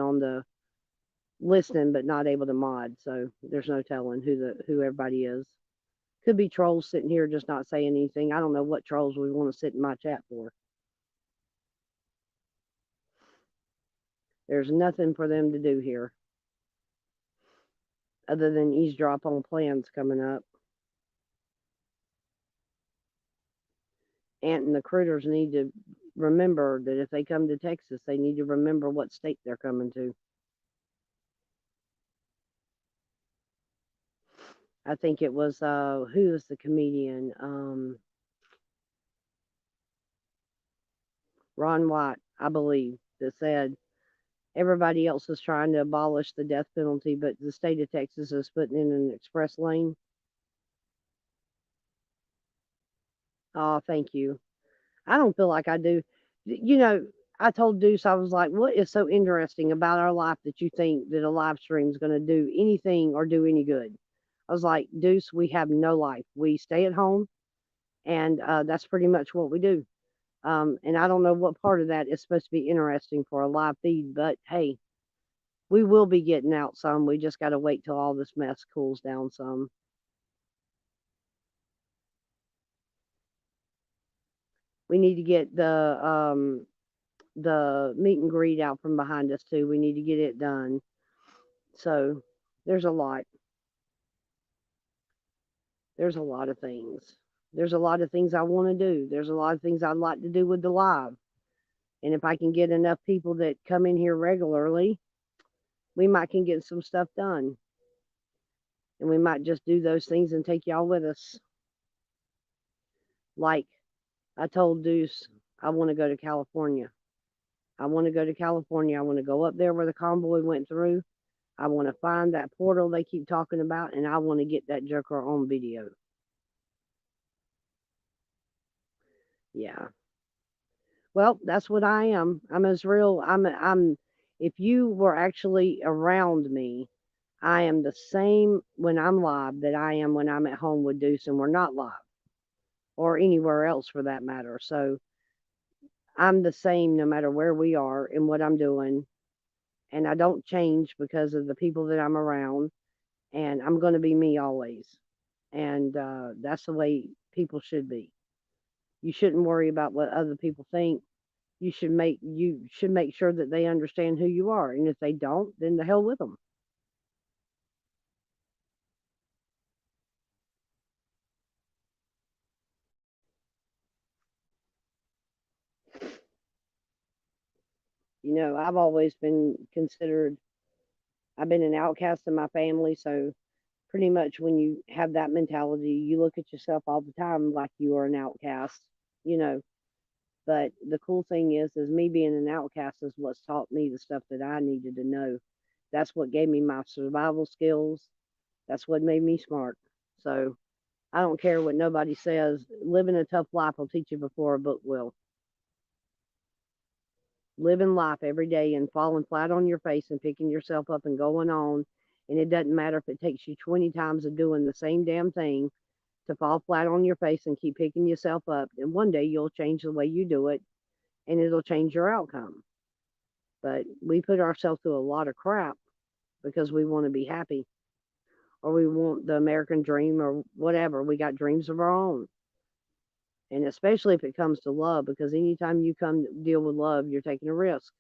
but not able to mod. So there's no telling who everybody is. Could be trolls sitting here just not saying anything. I don't know what trolls we want to sit in my chat for. There's nothing for them to do here other than eavesdrop on plans coming up. Ant and the critters need to remember that if they come to Texas, they need to remember what state they're coming to. I think it was who was the comedian? Ron White, I believe, that said everybody else is trying to abolish the death penalty, but the state of Texas is putting in an express lane. Oh, thank you. I don't feel like I do. You know, I told Deuce, I was like, what is so interesting about our life that you think that a live stream is going to do anything or do any good? I was like, Deuce, we have no life. We stay at home, and that's pretty much what we do. And I don't know what part of that is supposed to be interesting for a live feed, but hey, we will be getting out some. We just got to wait till all this mess cools down some. We need to get the meet and greet out from behind us too. We need to get it done. So there's a lot. There's a lot of things. There's a lot of things I want to do. There's a lot of things I'd like to do with the live. And if I can get enough people that come in here regularly, we might can get some stuff done. And we might just do those things and take y'all with us. Like I told Deuce, I want to go to California. I want to go to California. I want to go up there where the convoy went through. I want to find that portal they keep talking about, and I want to get that Joker on video. Yeah. Well, that's what I am. I'm as real. If you were actually around me, I am the same when I'm live that I am when I'm at home with Deuce and we're not live or anywhere else for that matter. So I'm the same no matter where we are and what I'm doing. And I don't change because of the people that I'm around. And I'm going to be me always. And that's the way people should be. You shouldn't worry about what other people think. You should make sure that they understand who you are. And if they don't, then the hell with them. I've always been considered. I've been an outcast in my family, so pretty much when you have that mentality, you look at yourself all the time like you are an outcast, you know. But the cool thing is me being an outcast is what's taught me the stuff that I needed to know. That's what gave me my survival skills. That's what made me smart. So I don't care what nobody says. Living a tough life will teach you before a book will. Living life every day and falling flat on your face and picking yourself up and going on And it doesn't matter if it takes you 20 times of doing the same damn thing to fall flat on your face and keep picking yourself up. And one day you'll change the way you do it and it'll change your outcome. But we put ourselves through a lot of crap because we want to be happy or we want the American dream or whatever. We got dreams of our own. And especially if it comes to love, because anytime you come to deal with love, you're taking a risk.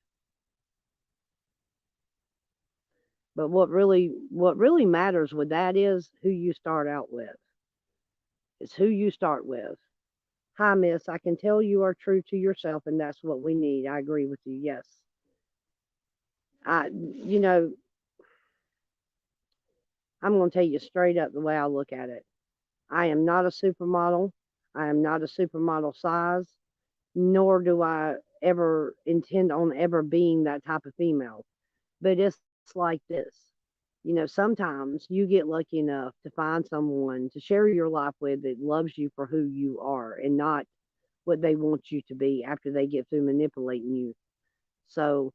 But what really matters with that is who you start out with. It's who you start with. Hi, miss. I can tell you are true to yourself, and that's what we need. I agree with you. Yes. I, you know, I'm going to tell you straight up the way I look at it. I am not a supermodel. I am not a supermodel size, nor do I ever intend on ever being that type of female. But it's like this. Sometimes you get lucky enough to find someone to share your life with that loves you for who you are and not what they want you to be after they get through manipulating you. So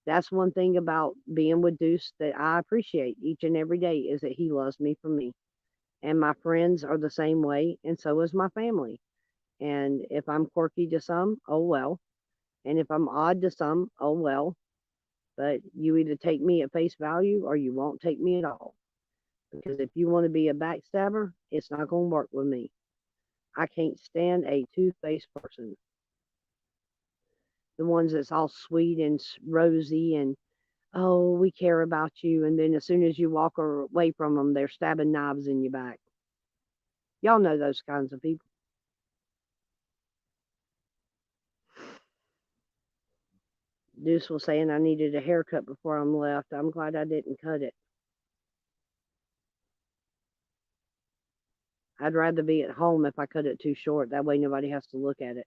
that's one thing about being with Deuce that I appreciate each and every day is that he loves me for me. And my friends are the same way, and so is my family. And if I'm quirky to some, oh well. And if I'm odd to some, oh well. But you either take me at face value or you won't take me at all. Because if you want to be a backstabber, it's not going to work with me. I can't stand a two-faced person. The ones that's all sweet and rosy and, oh, we care about you. And then as soon as you walk away from them, they're stabbing knives in your back. Y'all know those kinds of people. Deuce was saying I needed a haircut before I'm left. I'm glad I didn't cut it. I'd rather be at home if I cut it too short. That way nobody has to look at it.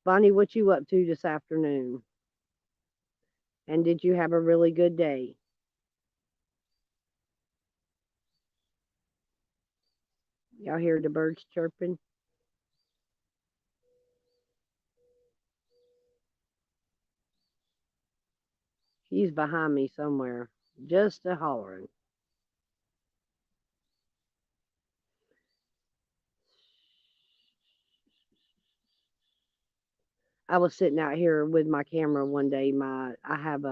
Bonnie, what you up to this afternoon? And did you have a really good day? Y'all hear the birds chirping? He's behind me somewhere, just a hollering. I was sitting out here with my camera one day. I have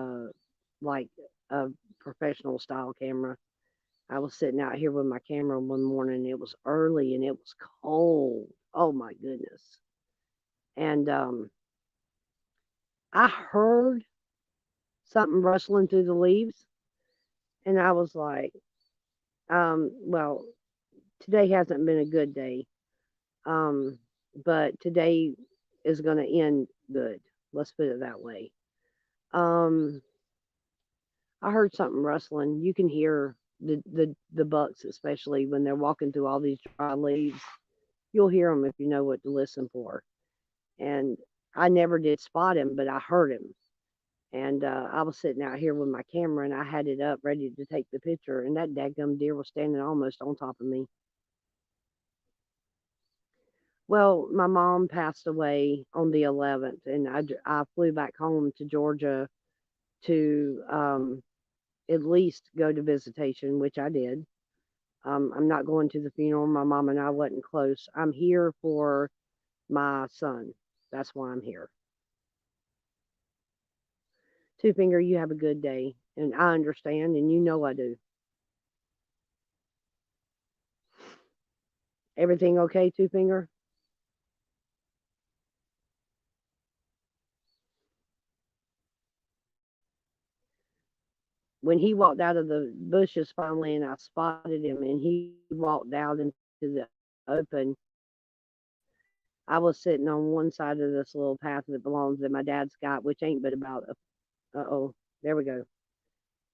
like a professional style camera. I was sitting out here with my camera one morning. It was early and it was cold. Oh my goodness. And I heard something rustling through the leaves and I was like, well, today hasn't been a good day. Um, but today is going to end good. Let's put it that way. Um, I heard something rustling. You can hear the bucks, especially when they're walking through all these dry leaves. You'll hear them if you know what to listen for. And I never did spot him, but I heard him. And I was sitting out here with my camera, and I had it up ready to take the picture, and that daggum deer was standing almost on top of me. Well, my mom passed away on the 11th, and I flew back home to Georgia to at least go to visitation, which I did. I'm not going to the funeral. My mom and I wasn't close. I'm here for my son. That's why I'm here. Two Finger, you have a good day. And I understand, and you know I do. Everything okay, Two Finger? When he walked out of the bushes finally and I spotted him and he walked out into the open, I was sitting on one side of this little path that belongs to my dad's got, which ain't but about a, oh, there we go.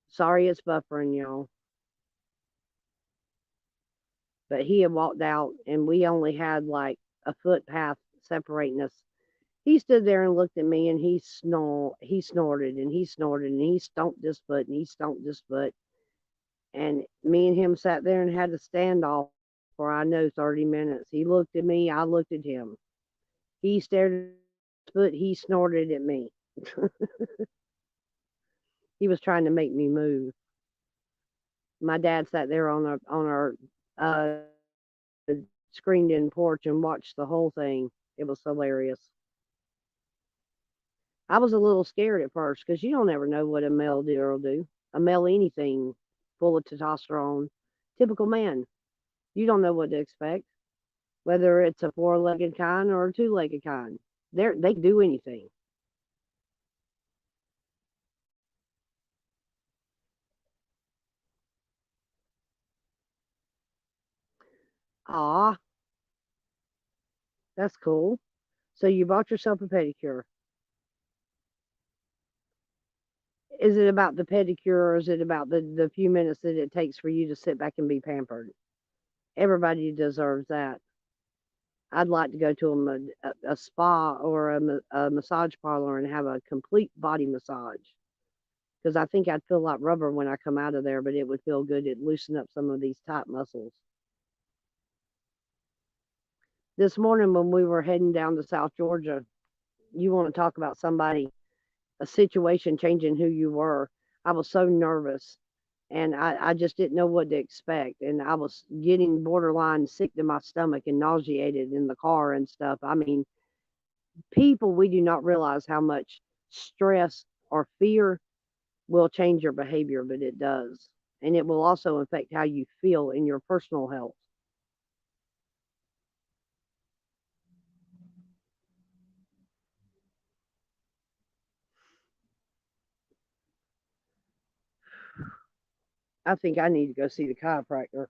Sorry it's buffering, y'all. But he had walked out and we only had like a footpath separating us. He stood there and looked at me and he snorted and he snorted and he stomped his foot and he stomped his foot. And me and him sat there and had a standoff for I know 30 minutes. He looked at me, I looked at him. He stared at his foot, he snorted at me. He was trying to make me move. My dad sat there on our uh, screened in porch and watched the whole thing. It was hilarious. I was a little scared at first because you don't ever know what a male deer will do. A male anything full of testosterone, typical man. You don't know what to expect, whether it's a four-legged kind or a two-legged kind. They can do anything. Ah, that's cool. So you bought yourself a pedicure. Is it about the pedicure or is it about the few minutes that it takes for you to sit back and be pampered? Everybody deserves that. I'd like to go to a spa or a massage parlor and have a complete body massage because I think I'd feel like rubber when I come out of there, but it would feel good. It'd loosen up some of these tight muscles. This morning when we were heading down to South Georgia, you want to talk about somebody, a situation changing who you were. I was so nervous and I just didn't know what to expect. And I was getting borderline sick to my stomach and nauseated in the car and stuff. I mean, people, we do not realize how much stress or fear will change your behavior, but it does. And it will also affect how you feel in your personal health. I think I need to go see the chiropractor.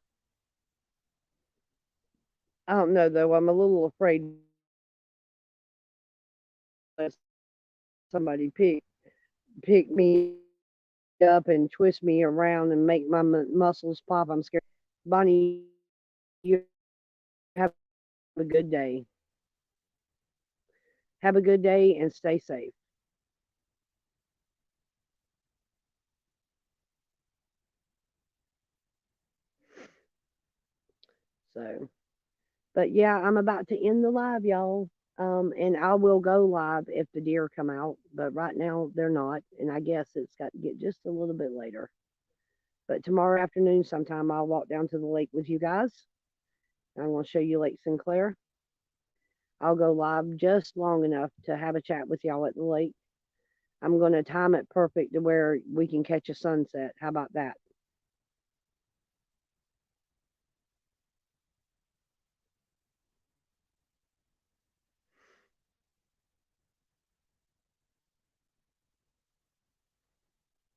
I don't know though. I'm a little afraid that somebody pick me up and twist me around and make my muscles pop. I'm scared. Bonnie, you have a good day. Have a good day and stay safe. So, but yeah, I'm about to end the live, y'all. And I will go live if the deer come out, but right now they're not. And I guess it's got to get just a little bit later. But tomorrow afternoon, sometime I'll walk down to the lake with you guys. I'm going to show you Lake Sinclair. I'll go live just long enough to have a chat with y'all at the lake. I'm going to time it perfect to where we can catch a sunset. How about that?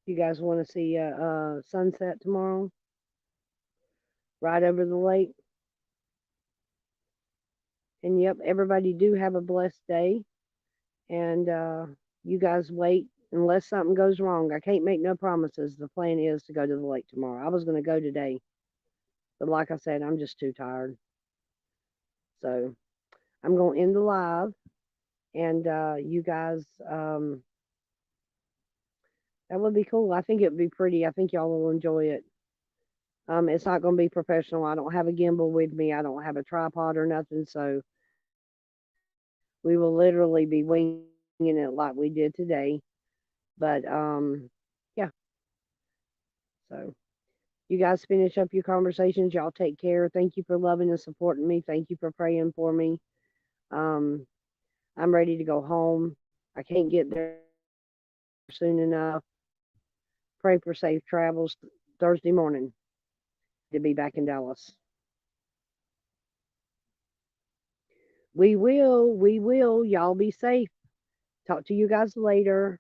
You guys want to see a sunset tomorrow right over the lake? And yep, everybody do have a blessed day. And you guys wait unless something goes wrong. I can't make no promises. The plan is to go to the lake tomorrow. I was going to go today, but like I said, I'm just too tired. So I'm going to end the live. And you guys, that would be cool. I think it would be pretty. I think y'all will enjoy it. It's not going to be professional. I don't have a gimbal with me. I don't have a tripod or nothing. So we will literally be winging it like we did today. But yeah. So you guys finish up your conversations. Y'all take care. Thank you for loving and supporting me. Thank you for praying for me. Um, I'm ready to go home. I can't get there soon enough. Pray for safe travels Thursday morning to be back in Dallas. We will. We will. Y'all be safe. Talk to you guys later.